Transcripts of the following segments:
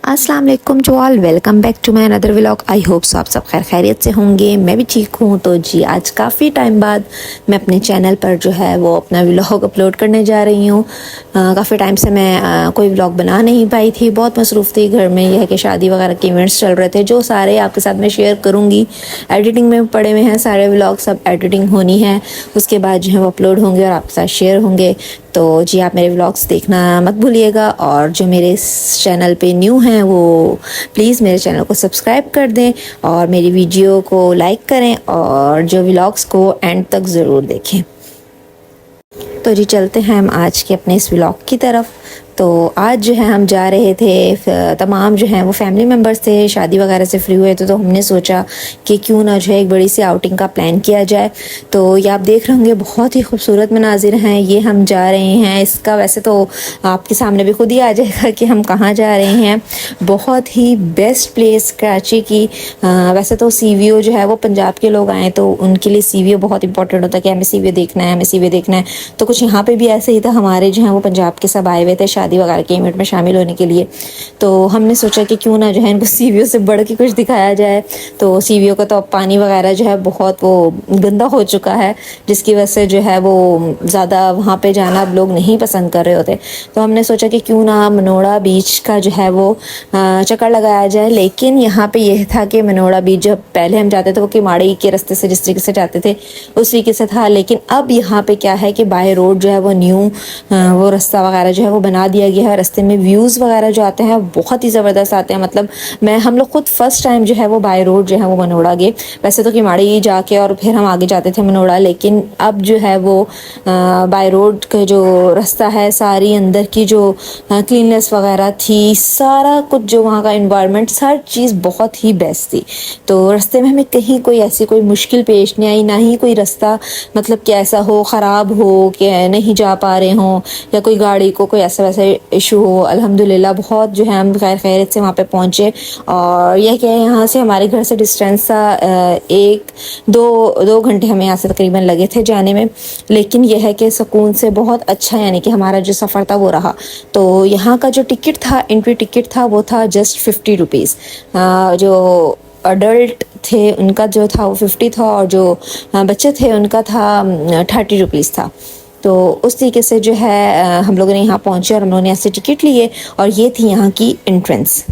अस्सलाम वालेकुम to all, welcome back to my another vlog. I hope so आप सब खैर खैरियत से होंगे। मैं भी ठीक हूँ। तो जी आज काफ़ी टाइम बाद मैं अपने चैनल पर जो है वो अपना व्लॉग अपलोड करने जा रही हूँ। काफ़ी टाइम से मैं कोई व्लॉग बना नहीं पाई थी, बहुत मसरूफ़ थी घर में। यह है कि शादी वगैरह के इवेंट्स चल रहे थे जो सारे आपके साथ मैं शेयर करूँगी। एडिटिंग में पड़े हुए हैं सारे व्लॉग, सब एडिटिंग होनी है, उसके बाद जो है वो अपलोड होंगे और आपके साथ शेयर होंगे। तो जी आप मेरे व्लॉग्स देखना मत भूलिएगा, और जो मेरे इस चैनल पे न्यू हैं वो प्लीज़ मेरे चैनल को सब्सक्राइब कर दें और मेरी वीडियो को लाइक करें और जो व्लॉग्स को एंड तक ज़रूर देखें। तो जी चलते हैं हम आज के अपने इस व्लॉग की तरफ। तो आज जो है हम जा रहे थे, तमाम जो हैं वो फैमिली मेम्बर्स थे, शादी वगैरह से फ्री हुए थे, तो हमने सोचा कि क्यों ना जो है एक बड़ी सी आउटिंग का प्लान किया जाए। तो ये आप देख रहे होंगे बहुत ही खूबसूरत मनाजिर हैं, ये हम जा रहे हैं। इसका वैसे तो आपके सामने भी खुद ही आ जाएगा कि हम कहाँ जा रहे हैं। बहुत ही बेस्ट प्लेस कराची की। वैसे तो CVO जो है वो पंजाब के लोग आए तो उनके लिए CVO बहुत इंपॉर्टेंट होता है कि हमें CVO देखना है, हमें CVO देखना है। तो कुछ यहाँ पे भी ऐसे ही था, हमारे जो हैं वो पंजाब के सब आए हुए थे शादी वगैरह के इवेंट में शामिल होने के लिए। तो हमने सोचा कि क्यों ना जो है इनको CVO से बढ़ के कुछ दिखाया जाए। तो CVO का तो अब पानी वगैरह जो है बहुत वो गंदा हो चुका है, जिसकी वजह से जो है वो ज़्यादा वहाँ पे जाना अब लोग नहीं पसंद कर रहे होते। तो हमने सोचा कि क्यों ना मनोड़ा बीच का जो है वो चक्कर लगाया जाए। लेकिन यहाँ पे यह था कि मनोड़ा बीच जब पहले हम जाते थे वो किमाड़ी के रास्ते से जिस तरीके से जाते थे उस तरीके से था, लेकिन अब यहाँ पे क्या है कि बाय रोड जो है वो न्यू वो रास्ता वगैरह जो है वो बना दिया गया है। रास्ते में व्यूज़ वगैरह जो आते हैं बहुत ही ज़बरदस्त आते हैं। मतलब हम लोग खुद फर्स्ट टाइम जो है वो बाय रोड जो है वो मनोड़ा गए। वैसे तो किमाड़ी जाके और फिर हम आगे जाते थे मनोड़ा, लेकिन अब जो है वो बाय रोड का जो रास्ता है, सारी अंदर की जो क्लीननेस वगैरह थी, सारा कुछ जो वहाँ का इन्वायरमेंट, हर चीज़ बहुत ही बेस्ट थी। तो रास्ते में हमें कहीं कोई ऐसी कोई मुश्किल पेश नहीं आई, ना ही कोई रास्ता मतलब कि ऐसा हो ख़राब हो कि नहीं जा पा रहे हों या कोई गाड़ी को कोई ऐसा वैसा इशू हो। अल्हम्दुलिल्लाह बहुत जो है हम खैर खैरियत से वहाँ पे पहुँचे। और यह क्या है, यहाँ से हमारे घर से डिस्टेंस था 1-2 घंटे हमें यहाँ से तकरीबन लगे थे जाने में। लेकिन यह है कि सुकून से बहुत अच्छा, यानी कि हमारा जो सफ़र था वो रहा। तो यहाँ का जो टिकट था, एंट्री टिकट था, वो था जस्ट 50 रुपीज़। जो अडल्ट थे उनका जो था वो 50 था, और जो बच्चे थे उनका था 30 रुपीज़ था। तो उस तरीके से जो है हम लोगों ने यहाँ पहुँचे और हम लोगों ने ऐसे टिकट लिए, और ये थी यहाँ की एंट्रेंस।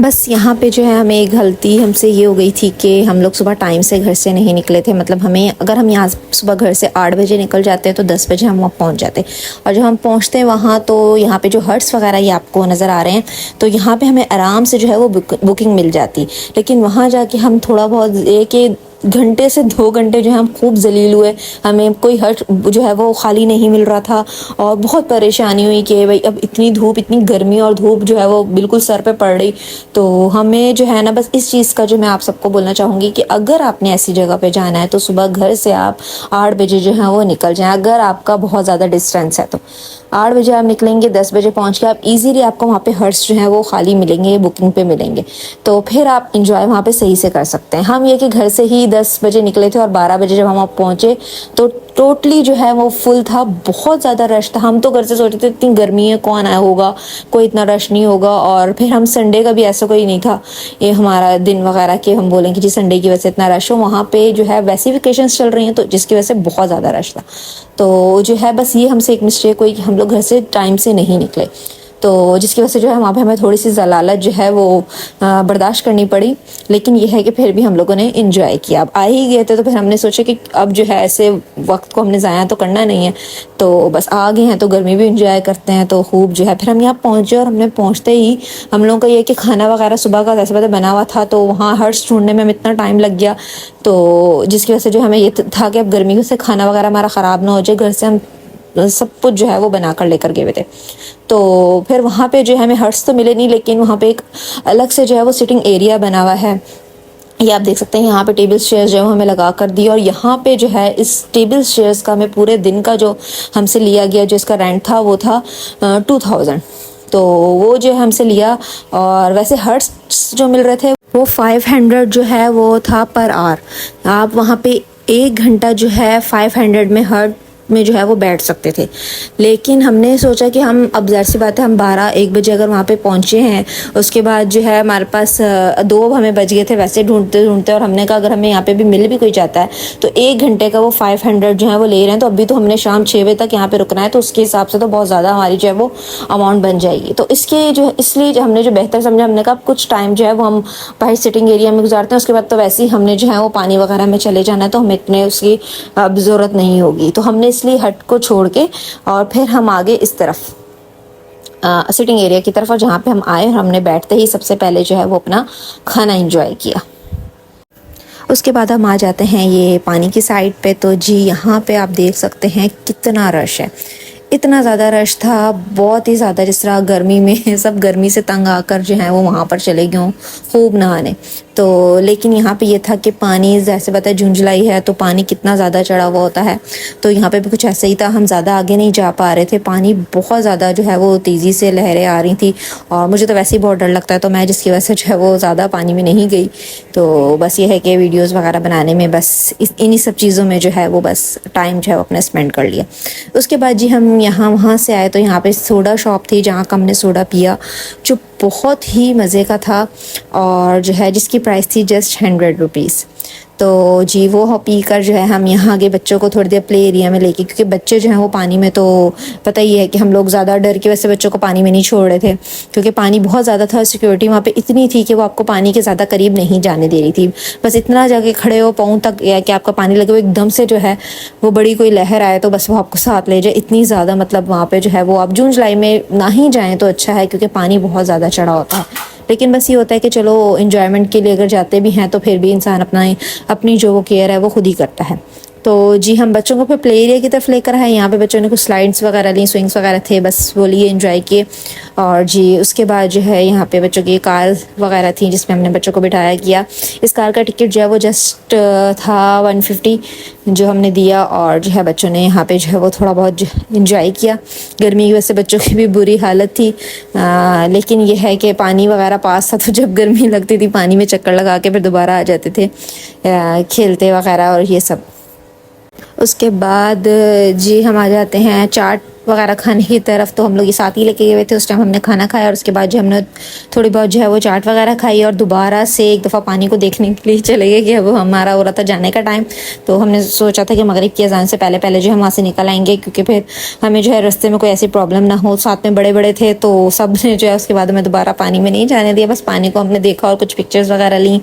बस यहाँ पे जो है हमें एक गलती हमसे ये हो गई थी कि हम लोग सुबह टाइम से घर से नहीं निकले थे। मतलब हमें, अगर हम यहाँ सुबह घर से 8 बजे निकल जाते हैं तो 10 बजे हम वहाँ पहुँच जाते। और जब हम पहुँचते हैं वहाँ तो यहाँ पे जो हट्स वगैरह ये आपको नज़र आ रहे हैं, तो यहाँ पे हमें आराम से जो है वो बुकिंग मिल जाती। लेकिन वहाँ जाके हम थोड़ा बहुत एक घंटे से 2 घंटे जो है हम खूब जलील हुए। हमें कोई हट जो है वो खाली नहीं मिल रहा था, और बहुत परेशानी हुई कि भाई अब इतनी धूप, इतनी गर्मी, और धूप जो है वो बिल्कुल सर पे पड़ रही। तो हमें जो है ना, बस इस चीज़ का जो मैं आप सबको बोलना चाहूँगी कि अगर आपने ऐसी जगह पे जाना है तो सुबह घर से आप 8 बजे जो है वो निकल जाएं। अगर आपका बहुत ज़्यादा डिस्टेंस है तो 8 बजे आप निकलेंगे, 10 बजे पहुँच के आप इजीली आपको वहाँ पे हर्ट्स जो है वो खाली मिलेंगे, बुकिंग पे मिलेंगे। तो फिर आप इंजॉय वहाँ पे सही से कर सकते हैं। हम ये कि घर से ही 10 बजे निकले थे और 12 बजे जब हम वहाँ पहुँचे तो टोटली जो है वो फुल था, बहुत ज़्यादा रश था। हम तो घर से सोचते थे इतनी गर्मी है कौन आया होगा, कोई इतना रश नहीं होगा। और फिर हम संडे का भी ऐसा कोई नहीं था ये हमारा दिन वगैरह कि हम बोलें कि जी संडे की वजह से इतना रश हो। वहाँ पे जो है वैसी वेकेशंस चल रही हैं तो जिसकी वजह से बहुत ज़्यादा रश था। तो जो है बस ये हमसे एक मिस्टेक हुई कि हम लोग घर से टाइम से नहीं निकले, तो जिसकी वजह से जो है वहाँ पे हमें थोड़ी सी ज़लालत जो है वो बर्दाश्त करनी पड़ी। लेकिन ये है कि फिर भी हम लोगों ने इंजॉय किया। अब आ ही गए थे तो फिर हमने सोचा कि अब जो है ऐसे वक्त को हमने ज़ाया तो करना नहीं है, तो बस आ गए हैं तो गर्मी भी इंजॉय करते हैं। तो खूब जो है फिर हम यहाँ पहुँचे, और हमने पहुँचते ही हम लोगों का ये कि खाना वगैरह सुबह का जैसे पता बना हुआ था, तो वहाँ हर्ट्स ढूंढने में हमें इतना टाइम लग गया। तो जिसकी वजह से जो हमें ये था कि अब गर्मी से खाना वगैरह हमारा ख़राब ना हो जाए, घर से हम सब कुछ जो है वो बना कर लेकर गए हुए थे। तो फिर वहाँ पे जो है हमें हर्ट्स तो मिले नहीं, लेकिन वहाँ पे एक अलग से जो है वो सिटिंग एरिया बना हुआ है। ये आप देख सकते हैं, यहाँ पे टेबल चेयर्स जो है हमें लगा कर दी। और यहाँ पे जो है इस टेबल चेयर्स का हमें पूरे दिन का जो हमसे लिया गया, जो इसका रेंट था वो था 2000। तो वो जो है हमसे लिया। और वैसे हर्ट्स जो मिल रहे थे वो 500 जो है वो था पर आवर। आप वहाँ पे 1 घंटा जो है 500 में हर्ट में जो है वो बैठ सकते थे। लेकिन हमने सोचा कि हम, अब ज़ाहिर सी बात है, हम 12-1 बजे अगर वहाँ पे पहुँचे हैं, उसके बाद जो है हमारे पास 2 हमें बज गए थे वैसे ढूंढते ढूंढते, और हमने कहा अगर हमें यहाँ पे भी मिल भी कोई जाता है तो 1 घंटे का वो 500 जो है वो ले रहे हैं। तो अभी तो हमने शाम 6 बजे तक यहाँ पे रुकना है, तो उसके हिसाब से तो बहुत ज़्यादा हमारी जो है वो अमाउंट बन जाएगी। तो इसके जो, इसलिए हमने जो बेहतर समझा, हमने कहा कुछ टाइम जो है वो हम बाहर सिटिंग एरिया में गुजारते हैं, उसके बाद तो वैसे ही हमने जो है वो पानी वगैरह में चले जाना है, तो हमें इतने उसकी अब ज़रूरत नहीं होगी। तो हमने इसलिए हट को छोड़ के और फिर हम आगे इस तरफ सिटिंग एरिया की तरफ, और जहाँ पे हम आए और हमने बैठते ही सबसे पहले जो है वो अपना खाना एंजॉय किया। उसके बाद हम आ जाते हैं ये पानी की साइड पे। तो जी यहाँ पे आप देख सकते हैं कितना रश है, इतना ज़्यादा रश था, बहुत ही ज़्यादा। जिस तरह गर्मी में सब गर्मी से तंग आकर जो है वो वहाँ पर चले गए हों खूब नहाने। तो लेकिन यहाँ पे ये था कि पानी, जैसे पता है जून जुलाई है तो पानी कितना ज़्यादा चढ़ा हुआ होता है, तो यहाँ पे भी कुछ ऐसे ही था। हम ज़्यादा आगे नहीं जा पा रहे थे, पानी बहुत ज़्यादा जो है वो तेज़ी से लहरें आ रही थी, और मुझे तो वैसे ही बहुत डर लगता है, तो मैं जिसकी वजह से जो है वो ज़्यादा पानी में नहीं गई। तो बस ये है कि वीडियोज़ वगैरह बनाने में बस इन्हीं सब चीज़ों में जो है वो बस टाइम जो है वो अपने स्पेंड कर लिया। उसके बाद जी हम यहाँ वहाँ से आए, तो यहाँ पे सोडा शॉप थी जहाँ का हमने सोडा पिया, जो बहुत ही मज़े का था, और जो है जिसकी प्राइस थी जस्ट 100 रुपीज़। तो जी वो पी कर जो है हम यहाँ आगे बच्चों को थोड़ी देर प्ले एरिया में लेके, क्योंकि बच्चे जो हैं वो पानी में, तो पता ही है कि हम लोग ज़्यादा डर की वजह से बच्चों को पानी में नहीं छोड़ रहे थे, क्योंकि पानी बहुत ज़्यादा था। सिक्योरिटी वहाँ पे इतनी थी कि वो आपको पानी के ज़्यादा करीब नहीं जाने दे रही थी, बस इतना जाके खड़े हो पाँव तक, या कि आपका पानी लगे, वो एकदम से जो है वो बड़ी कोई लहर आए तो बस वो आपको साथ ले जाए, इतनी ज़्यादा। मतलब वहाँ पर जो है वो आप जून जुलाई में ना ही जाएँ तो अच्छा है, क्योंकि पानी बहुत ज़्यादा चढ़ा होता है। लेकिन बस ये होता है कि चलो इन्जॉयमेंट के लिए अगर जाते भी हैं तो फिर भी इंसान अपनी जो वो केयर है वो खुद ही करता है। तो जी हम बच्चों को फिर प्ले एरिया की तरफ लेकर आए। यहाँ पे बच्चों ने कुछ स्लाइड्स वगैरह ली, स्विंग्स वगैरह थे, बस वो लिए एंजॉय किए। और जी उसके बाद जो है यहाँ पे बच्चों की कार वगैरह थी जिसमें हमने बच्चों को बिठाया किया। इस कार का टिकट जो है वो जस्ट था 150 जो हमने दिया, और जो है बच्चों ने यहाँ पे जो है वो थोड़ा बहुत इंजॉय किया। गर्मी की वजह से बच्चों की भी बुरी हालत थी, लेकिन ये है कि पानी वगैरह पास था, तो जब गर्मी लगती थी पानी में चक्कर लगा के फिर दोबारा आ जाते थे खेलते वगैरह और ये सब। उसके बाद जी हम आ जाते हैं चाट वगैरह खाने की तरफ। तो हम लोग ये साथ ही लेके गए हुए थे, उस टाइम हमने खाना खाया, और उसके बाद जो हमने थोड़ी बहुत जो है वो चाट वगैरह खाई, और दोबारा से एक दफ़ा पानी को देखने के लिए चले गए कि अब हमारा हो रहा था जाने का टाइम। तो हमने सोचा था कि मगरिब की अजान से पहले पहले जो हम वहाँ से निकल आएंगे, क्योंकि फिर हमें जो है रास्ते में कोई ऐसी प्रॉब्लम ना हो। साथ में बड़े बड़े थे तो सब ने जो है उसके बाद हमें दोबारा पानी में नहीं जाने दिया, बस पानी को हमने देखा और कुछ पिक्चर्स वगैरह ली,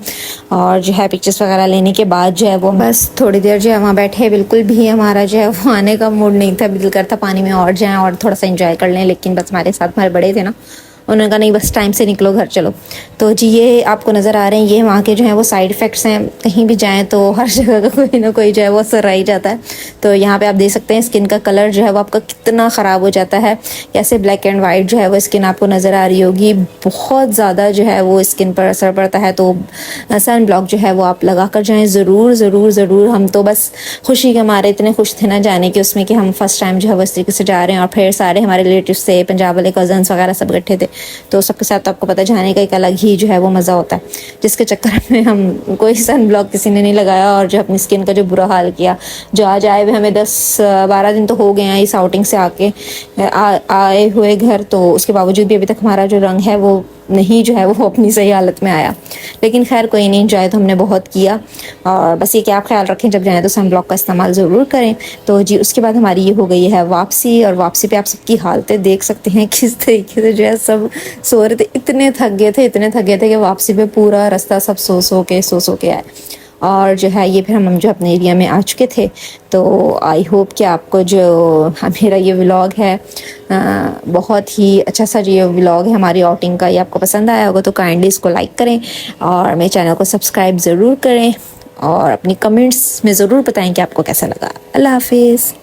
और जो है पिक्चर्स वगैरह लेने के बाद जो है वो बस थोड़ी देर जो है वहाँ बैठे। बिल्कुल भी हमारा जो है वो आने का मूड नहीं था, दिल करता पानी में और जाएं और थोड़ा सा एंजॉय कर लें, लेकिन बस हमारे साथ हमारे बड़े थे ना, उन्होंने कहा नहीं बस टाइम से निकलो घर चलो। तो जी ये आपको नज़र आ रहे हैं, ये वहाँ के जो है वो साइड इफ़ेक्ट्स हैं। कहीं भी जाएं तो हर जगह का कोई ना कोई जो है वो असर रह ही जाता है। तो यहाँ पे आप देख सकते हैं स्किन का कलर जो है वो आपका कितना ख़राब हो जाता है, कैसे ब्लैक एंड वाइट जो है वो स्किन आपको नज़र आ रही होगी। बहुत ज़्यादा जो है वो स्किन पर असर पड़ता है। तो सन ब्लॉक जो है वो आप लगा कर जाएँ ज़रूर ज़रूर ज़रूर। हम तो बस खुशी के मारे इतने खुश थे ना जाने के उसमें कि हम फर्स्ट टाइम जो है वो इस तरीके से जा रहे हैं, और फिर सारे हमारे रिलेटिव्स थे, पंजाब वाले कज़न्स वगैरह सब इकट्ठे थे, तो सबके साथ तो आपको पता है जाने का एक अलग ही जो है वो मज़ा होता है, जिसके चक्कर में हम कोई सन ब्लॉक किसी ने नहीं लगाया, और जो अपनी स्किन का जो बुरा हाल किया। जो आज आए हुए हमें 10-12 दिन तो हो गए हैं इस आउटिंग से आए हुए घर, तो उसके बावजूद भी अभी तक हमारा जो रंग है वो नहीं जो है वो अपनी सही हालत में आया। लेकिन खैर कोई नहीं, एंजॉय तो हमने बहुत किया। और बस ये कि आप ख्याल रखें जब जाएँ तो सन ब्लॉक का इस्तेमाल ज़रूर करें। तो जी उसके बाद हमारी ये हो गई है वापसी, और वापसी पे आप सबकी हालतें देख सकते हैं किस तरीके से जो है सब सो रहे थे, इतने थक गए थे कि वापसी पे पूरा रास्ता सब सो के आए। और जो है ये फिर हम जो अपने एरिया में आ चुके थे। तो आई होप कि आपको जो मेरा ये व्लॉग है बहुत ही अच्छा सा ये व्लॉग है हमारी आउटिंग का, ये आपको पसंद आया होगा। तो काइंडली इसको लाइक करें और मेरे चैनल को सब्सक्राइब ज़रूर करें, और अपनी कमेंट्स में ज़रूर बताएं कि आपको कैसा लगा। अल्लाह हाफिज़।